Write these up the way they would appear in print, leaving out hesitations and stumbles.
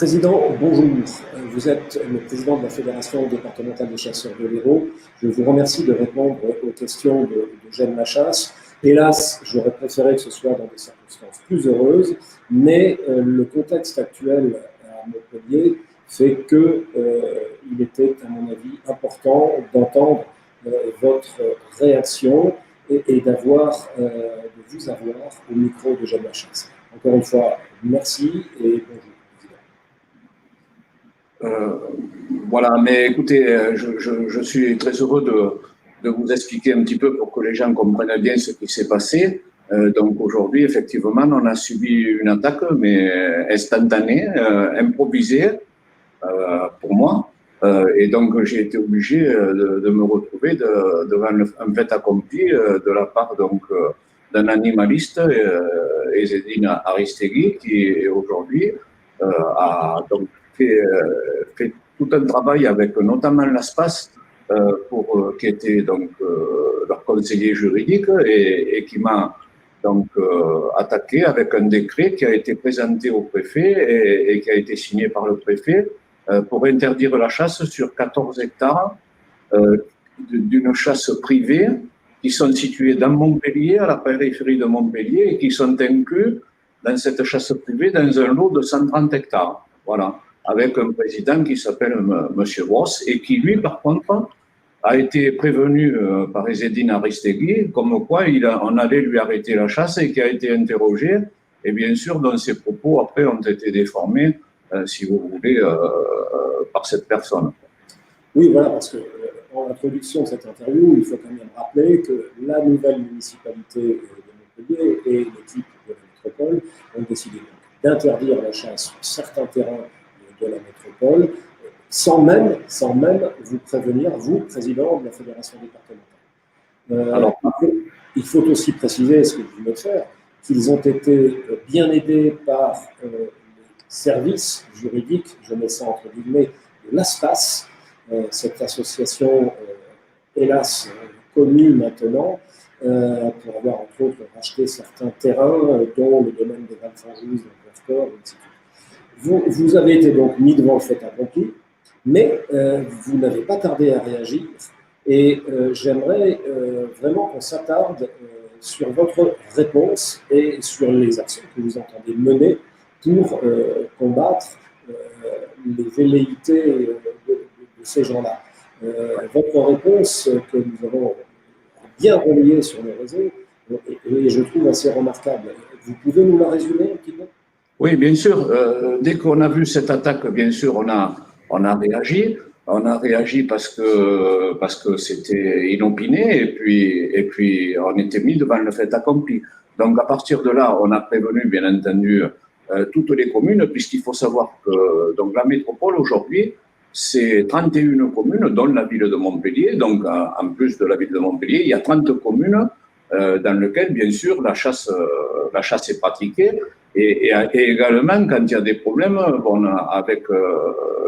Président, bonjour. Vous êtes le président de la Fédération départementale des chasseurs de l'Hérault. Je vous remercie de répondre aux questions de J'aime la chasse. Hélas, j'aurais préféré que ce soit dans des circonstances plus heureuses, mais le contexte actuel à Montpellier fait qu'il était, à mon avis, important d'entendre votre réaction et de vous avoir au micro de J'aime la chasse. Encore une fois, merci et bonjour. Voilà, mais écoutez, je suis très heureux de vous expliquer un petit peu pour que les gens comprennent bien ce qui s'est passé. Donc aujourd'hui, effectivement, on a subi une attaque, mais instantanée, improvisée pour moi. Et donc j'ai été obligé de me retrouver devant un fait accompli de la part d'un animaliste, Ezzedine Aristegui, qui aujourd'hui a donc fait tout un travail avec notamment l'ASPAS, qui était donc leur conseiller juridique et qui m'a donc attaqué avec un décret qui a été présenté au préfet et qui a été signé par le préfet pour interdire la chasse sur 14 hectares d'une chasse privée qui sont situés dans Montpellier, à la périphérie de Montpellier, et qui sont inclus dans cette chasse privée dans un lot de 130 hectares. Voilà, avec un président qui s'appelle M. Ross et qui, lui, par contre, a été prévenu par Ezzedine Aristegui, comme quoi on allait lui arrêter la chasse et qui a été interrogé. Et bien sûr, dont ses propos, après, ont été déformés, si vous voulez, par cette personne. Oui, voilà, parce que en introduction de cette interview, il faut quand même rappeler que la nouvelle municipalité de Montpellier et l'équipe de la métropole ont décidé d'interdire la chasse sur certains terrains de la métropole, sans même vous prévenir, vous, président de la Fédération départementale. Alors, il faut aussi préciser ce que vous venez de faire, qu'ils ont été bien aidés par les services juridiques, je mets ça entre guillemets, de l'ASPAS, cette association, hélas, connue maintenant, pour avoir entre autres racheté certains terrains, dont le domaine des Val-Fanjous, de Vercors, etc. Vous avez été donc mis devant le fait accompli, mais vous n'avez pas tardé à réagir. Et j'aimerais vraiment qu'on s'attarde sur votre réponse et sur les actions que vous entendez mener pour combattre les velléités de ces gens-là. Votre réponse que nous avons bien relayée sur les réseaux, et je trouve assez remarquable. Vous pouvez nous la résumer un petit peu ? Oui, bien sûr. Dès qu'on a vu cette attaque, bien sûr, on a réagi. On a réagi parce que c'était inopiné et puis on était mis devant le fait accompli. Donc à partir de là, on a prévenu, bien entendu, toutes les communes, puisqu'il faut savoir que donc la métropole aujourd'hui, c'est 31 communes, dont la ville de Montpellier. Donc en plus de la ville de Montpellier, il y a 30 communes dans lesquelles, bien sûr, la chasse est pratiquée. Et également, quand il y a des problèmes avec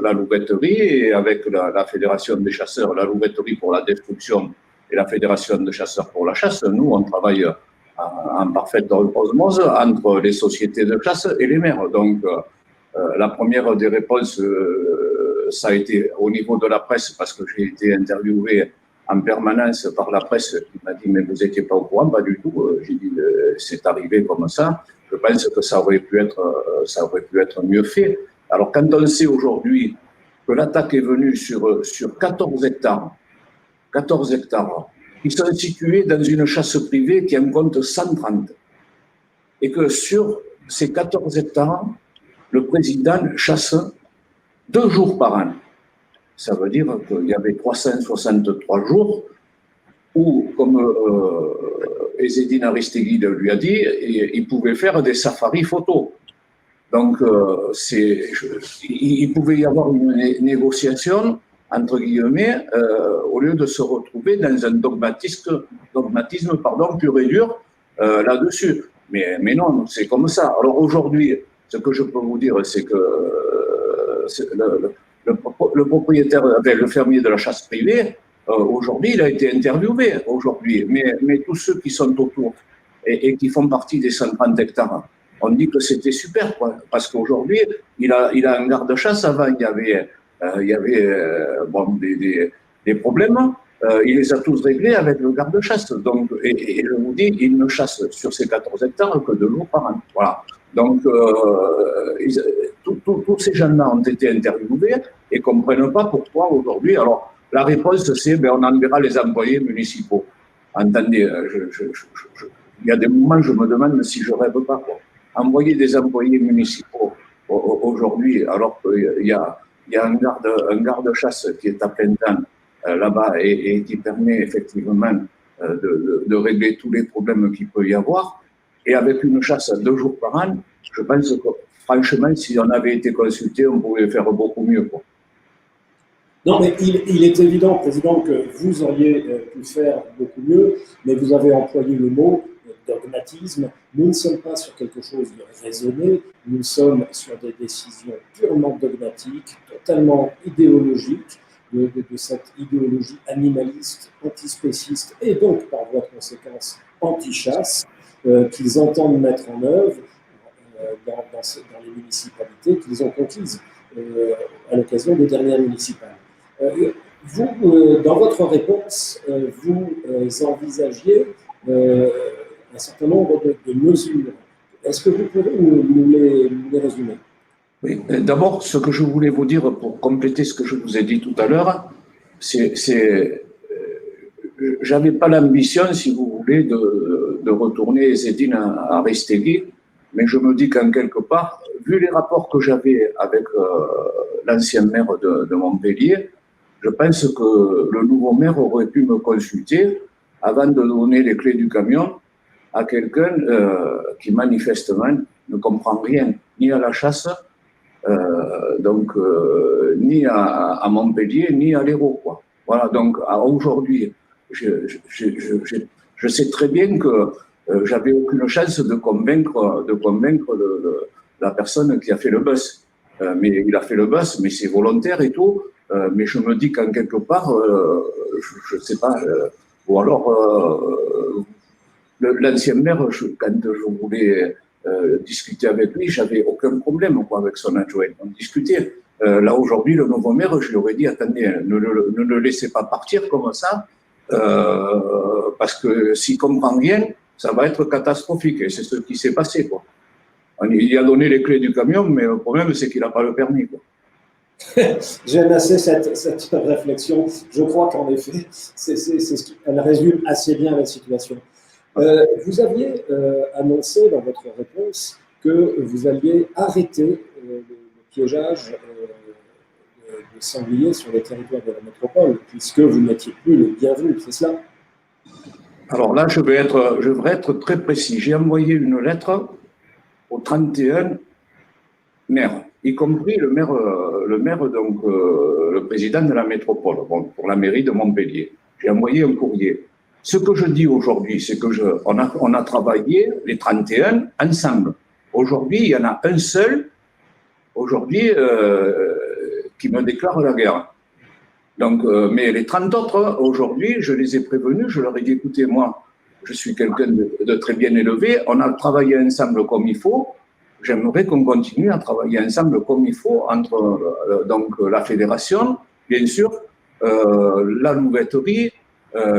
la louveterie et avec la Fédération des chasseurs, la louveterie pour la destruction et la Fédération des chasseurs pour la chasse, nous, on travaille en parfaite osmose entre les sociétés de chasse et les maires. Donc, la première des réponses, ça a été au niveau de la presse, parce que j'ai été interviewé en permanence par la presse qui m'a dit « mais vous n'étiez pas au courant ?» Pas du tout. J'ai dit « c'est arrivé comme ça ». Je pense que ça aurait pu être mieux fait. Alors, quand on sait aujourd'hui que l'attaque est venue sur 14 hectares, qui sont situés dans une chasse privée qui en compte 130, et que sur ces 14 hectares, le président chasse 2 jours par an. Ça veut dire qu'il y avait 363 jours où, comme Ezzedine Aristegui lui a dit, il pouvait faire des safaris photos. Donc, il pouvait y avoir une négociation, entre guillemets, au lieu de se retrouver dans un dogmatisme pur et dur là-dessus. Mais non, c'est comme ça. Alors aujourd'hui, ce que je peux vous dire, c'est que le propriétaire, le fermier de la chasse privée, aujourd'hui, il a été interviewé aujourd'hui, mais tous ceux qui sont autour et qui font partie des 130 hectares, on dit que c'était super, quoi, parce qu'aujourd'hui, il a un garde-chasse. Avant, il y avait bon, des problèmes. Il les a tous réglés avec le garde-chasse. Donc, et je vous dis, il ne chasse sur ces 14 hectares que 2 jours par an. Voilà. Donc, tous ces gens-là ont été interviewés et ne comprennent pas pourquoi aujourd'hui. Alors, la réponse, c'est ben, on enverra les employés municipaux. Entendez, il y a des moments, je me demande si je ne rêve pas, quoi. Envoyer des employés municipaux aujourd'hui, alors qu'il y a un garde-chasse qui est à plein temps là-bas et qui permet effectivement de régler tous les problèmes qu'il peut y avoir. Et avec une chasse à 2 jours par an, je pense que franchement, si on avait été consulté, on pouvait faire beaucoup mieux, quoi. Non, mais il est évident, Président, que vous auriez pu faire beaucoup mieux, mais vous avez employé le mot dogmatisme. Nous ne sommes pas sur quelque chose de raisonné, nous sommes sur des décisions purement dogmatiques, totalement idéologiques, de cette idéologie animaliste, antispéciste et donc, par voie de conséquence, anti-chasse, qu'ils entendent mettre en œuvre dans les municipalités qu'ils ont conquises à l'occasion des dernières municipales. Vous, dans votre réponse, vous envisagiez un certain nombre de mesures. Est-ce que vous pouvez nous les résumer? Oui, d'abord, ce que je voulais vous dire pour compléter ce que je vous ai dit tout à l'heure, j'avais pas l'ambition, si vous voulez, de retourner Zedine à Restegui, mais je me dis qu'en quelque part, vu les rapports que j'avais avec l'ancien maire de Montpellier, je pense que le nouveau maire aurait pu me consulter avant de donner les clés du camion à quelqu'un qui manifestement ne comprend rien, ni à la chasse, ni à Montpellier, ni à l'Hérault, quoi. Voilà, donc aujourd'hui, je sais très bien que j'avais aucune chance de convaincre la personne qui a fait le buzz. Mais il a fait le buzz, mais c'est volontaire et tout. Mais je me dis qu'en quelque part, je ne sais pas, ou alors l'ancien maire, quand je voulais discuter avec lui, j'avais aucun problème, quoi, avec son adjoint. On discutait. Là aujourd'hui, le nouveau maire, je lui aurais dit, attendez, ne le laissez pas partir comme ça, parce que s'il comprend rien, ça va être catastrophique. Et c'est ce qui s'est passé, quoi. Il lui a donné les clés du camion, mais le problème, c'est qu'il n'a pas le permis, quoi. J'aime assez cette réflexion. Je crois qu'en effet, elle résume assez bien la situation. Vous aviez annoncé dans votre réponse que vous alliez arrêter le piégeage de sangliers sur les territoires de la métropole, puisque vous n'étiez plus le bienvenu, c'est cela? Alors là, je vais être très précis. J'ai envoyé une lettre aux 31 maires, y compris le maire donc le président de la métropole, bon, pour la mairie de Montpellier. J'ai envoyé un courrier. Ce que je dis aujourd'hui, c'est que on a travaillé les 31 ensemble. Aujourd'hui, il y en a un seul aujourd'hui qui me déclare la guerre. Donc, mais les 30 autres, aujourd'hui, je les ai prévenus, je leur ai dit, écoutez, moi, je suis quelqu'un de très bien élevé, on a travaillé ensemble comme il faut, j'aimerais qu'on continue à travailler ensemble comme il faut entre donc la fédération, bien sûr, la louveterie,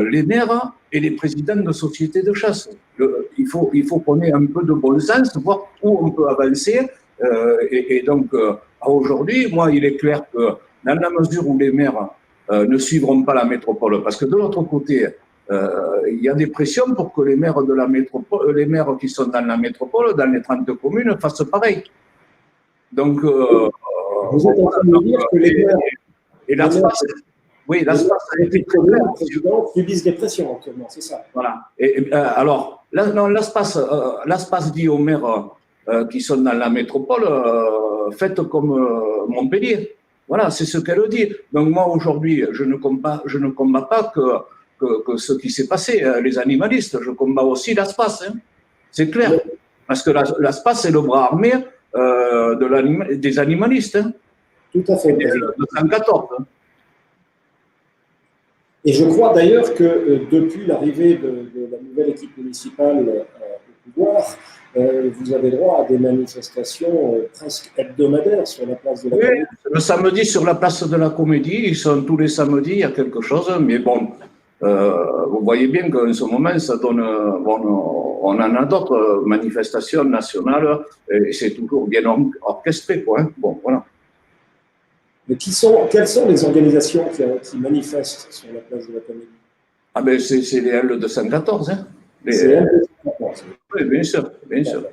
les maires et les présidents de sociétés de chasse. Il faut qu'on ait un peu de bon sens, voir où on peut avancer. Et donc, aujourd'hui, moi, il est clair que dans la mesure où les maires ne suivront pas la métropole, parce que de l'autre côté, il y a des pressions pour que les maires de la métropole, les maires qui sont dans la métropole, dans les 30 communes, fassent pareil. Donc, vous êtes en train de me dire que les maires et l'ASPAS, oui, l'ASPAS subissent des pressions actuellement, c'est ça. Voilà. Alors, l'ASPAS dit aux maires qui sont dans la métropole, faites comme Montpellier. Voilà, c'est ce qu'elle dit. Donc moi, aujourd'hui, je ne combats pas que ce qui s'est passé, les animalistes. Je combats aussi l'ASPAS. Hein. C'est clair. Oui. Parce que l'ASPAS, c'est le bras armé des animalistes. Hein. Tout à fait. De 114. Hein. Et je crois d'ailleurs que depuis l'arrivée de la nouvelle équipe municipale au pouvoir, vous avez droit à des manifestations presque hebdomadaires sur la place de la Comédie. Le samedi sur la place de la Comédie, ils sont tous les samedis, il y a quelque chose, mais bon, vous voyez bien qu'en ce moment, ça donne, on en a d'autres manifestations nationales, et c'est toujours bien orchestré, quoi. Hein. Bon, voilà. Mais quelles sont les organisations qui manifestent sur la place de la Comédie? Ah ben c'est les L214, hein. C'est L214. Oui, bien sûr, bien sûr.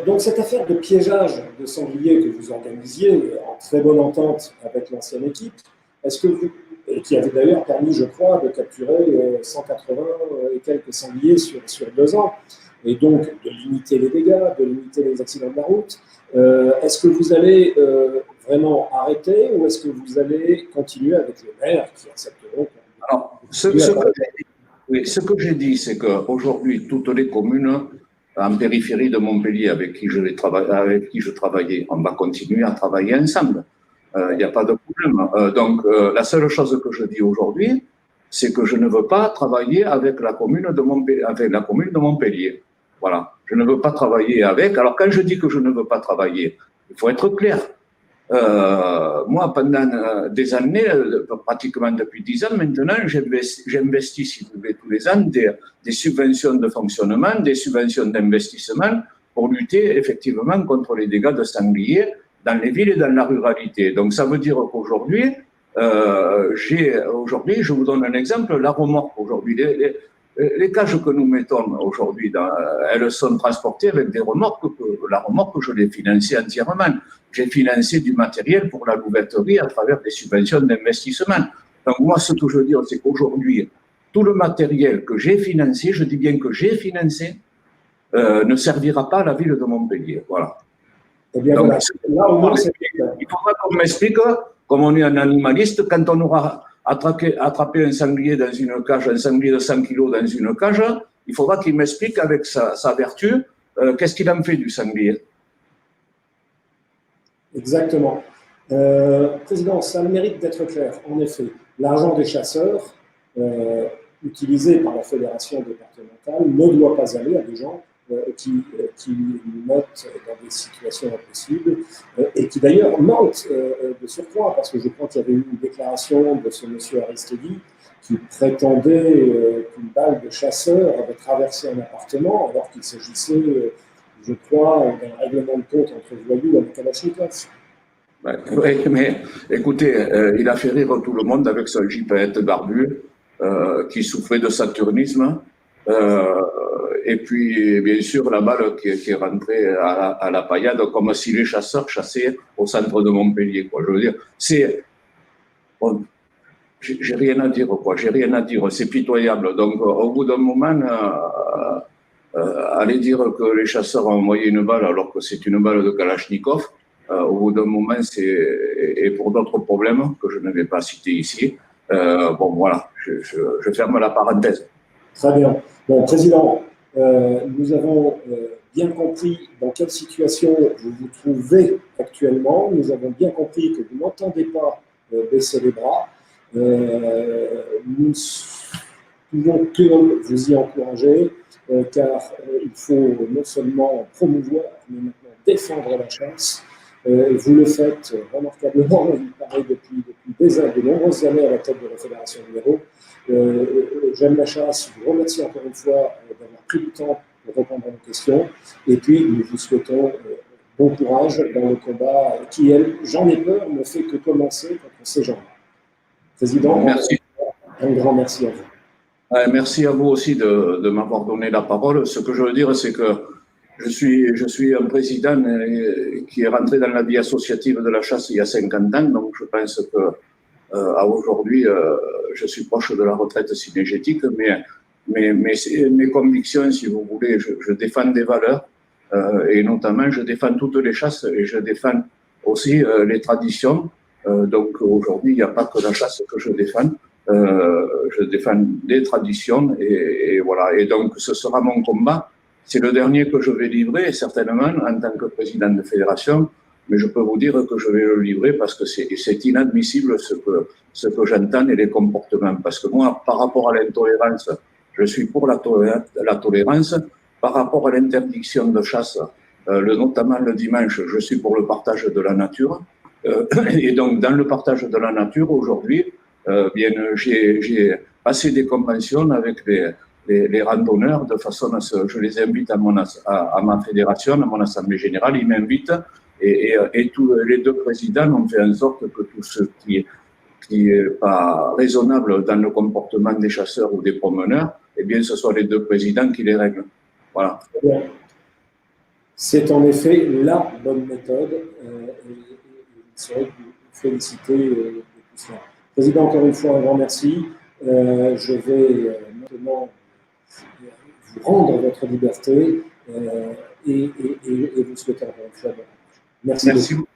Donc cette affaire de piégeage de sangliers que vous organisiez en très bonne entente avec l'ancienne équipe, est-ce que vous, et qui avait d'ailleurs permis, je crois, de capturer 180 et quelques sangliers sur 2 ans, et donc de limiter les dégâts, de limiter les accidents de la route, est-ce que vous allez vraiment arrêter ou est-ce que vous allez continuer avec les maires qui accepteront? Alors, ce que j'ai dit, c'est qu'aujourd'hui, toutes les communes en périphérie de Montpellier avec qui je travaillais, on va continuer à travailler ensemble. Il n'y a pas de problème. Donc, la seule chose que je dis aujourd'hui, c'est que je ne veux pas travailler avec la commune de Montpellier. Voilà. Je ne veux pas travailler avec. Alors, quand je dis que je ne veux pas travailler, il faut être clair. Moi, pendant des années, pratiquement depuis 10 ans maintenant, j'investis, si vous voulez, tous les ans des subventions de fonctionnement, des subventions d'investissement pour lutter effectivement contre les dégâts de sangliers dans les villes et dans la ruralité. Donc, ça veut dire qu'aujourd'hui, je vous donne un exemple, la remorque aujourd'hui. Les cages que nous mettons aujourd'hui, elles sont transportées avec des remorques. La remorque, je l'ai financée entièrement. J'ai financé du matériel pour la louveterie à travers des subventions d'investissement. Donc moi, ce que je veux dire, c'est qu'aujourd'hui, tout le matériel que j'ai financé, je dis bien que j'ai financé, ne servira pas à la ville de Montpellier. Voilà. Eh bien, donc, voilà. Là, au moins, il faudra qu'on m'explique, comme on est un animaliste, quand on aura attraper un sanglier dans une cage, un sanglier de 100 kilos dans une cage, il faudra qu'il m'explique avec sa vertu qu'est-ce qu'il en fait du sanglier. Exactement. Président, ça a le mérite d'être clair. En effet, l'argent des chasseurs utilisé par la fédération départementale ne doit pas aller à des gens qui nous mettent dans des situations impossibles et qui d'ailleurs mentent de surcroît, parce que je crois qu'il y avait eu une déclaration de ce monsieur Aristegui qui prétendait qu'une balle de chasseur avait traversé un appartement alors qu'il s'agissait, je crois, d'un règlement de compte entre voyous avec Kalachnikov. Oui, mais écoutez, il a fait rire tout le monde avec son gypaète barbu qui souffrait de saturnisme. Et puis, bien sûr, la balle qui est rentrée à la paillade, comme si les chasseurs chassaient au centre de Montpellier. Quoi. Je veux dire, bon, j'ai rien à dire, quoi. J'ai rien à dire. C'est pitoyable. Donc, au bout d'un moment, aller dire que les chasseurs ont envoyé une balle alors que c'est une balle de Kalachnikov, au bout d'un moment, et pour d'autres problèmes que je ne vais pas citer ici. Bon, voilà, je ferme la parenthèse. Très bien. Bon, Président, nous avons bien compris dans quelle situation vous vous trouvez actuellement. Nous avons bien compris que vous n'entendez pas baisser les bras. Nous pouvons que vous y encourager, car il faut non seulement promouvoir, mais maintenant défendre la chasse. Vous le faites remarquablement, il paraît depuis de nombreuses années à la tête de la Fédération de l'Hérault. J'aime la chasse, je vous remercie encore une fois d'avoir pris le temps pour répondre à nos questions. Et puis, nous vous souhaitons bon courage dans le combat qui, j'en ai peur, ne fait que commencer contre ces gens-là. Président, merci. Un grand merci à vous. Merci à vous aussi de m'avoir donné la parole. Ce que je veux dire, c'est que je suis un président qui est rentré dans la vie associative de la chasse il y a 50 ans, donc je pense que à aujourd'hui, je suis proche de la retraite synergétique, mais mes convictions, si vous voulez, je défends des valeurs, et notamment je défends toutes les chasses et je défends aussi les traditions. Donc aujourd'hui, il n'y a pas que la chasse que je défends. Je défends des traditions et voilà. Et donc, ce sera mon combat. C'est le dernier que je vais livrer, certainement, en tant que président de fédération. Mais je peux vous dire que je vais le livrer parce que c'est inadmissible ce que j'entends et les comportements. Parce que moi, par rapport à l'intolérance, je suis pour la tolérance. Par rapport à l'interdiction de chasse, notamment le dimanche, je suis pour le partage de la nature. Et donc, dans le partage de la nature, aujourd'hui, j'ai passé des conventions avec les randonneurs de façon à ce que je les invite à ma fédération, à mon assemblée générale, ils m'invitent et tous les deux présidents ont fait en sorte que tout ce qui n'est pas raisonnable dans le comportement des chasseurs ou des promeneurs, eh bien, ce soit les deux présidents qui les règlent. Voilà. C'est en effet la bonne méthode et il serait de vous féliciter de tout cela. Président, encore une fois, un grand merci. Je vais maintenant vous rendre votre liberté et vous souhaiter encore une fois bon courage. Merci beaucoup.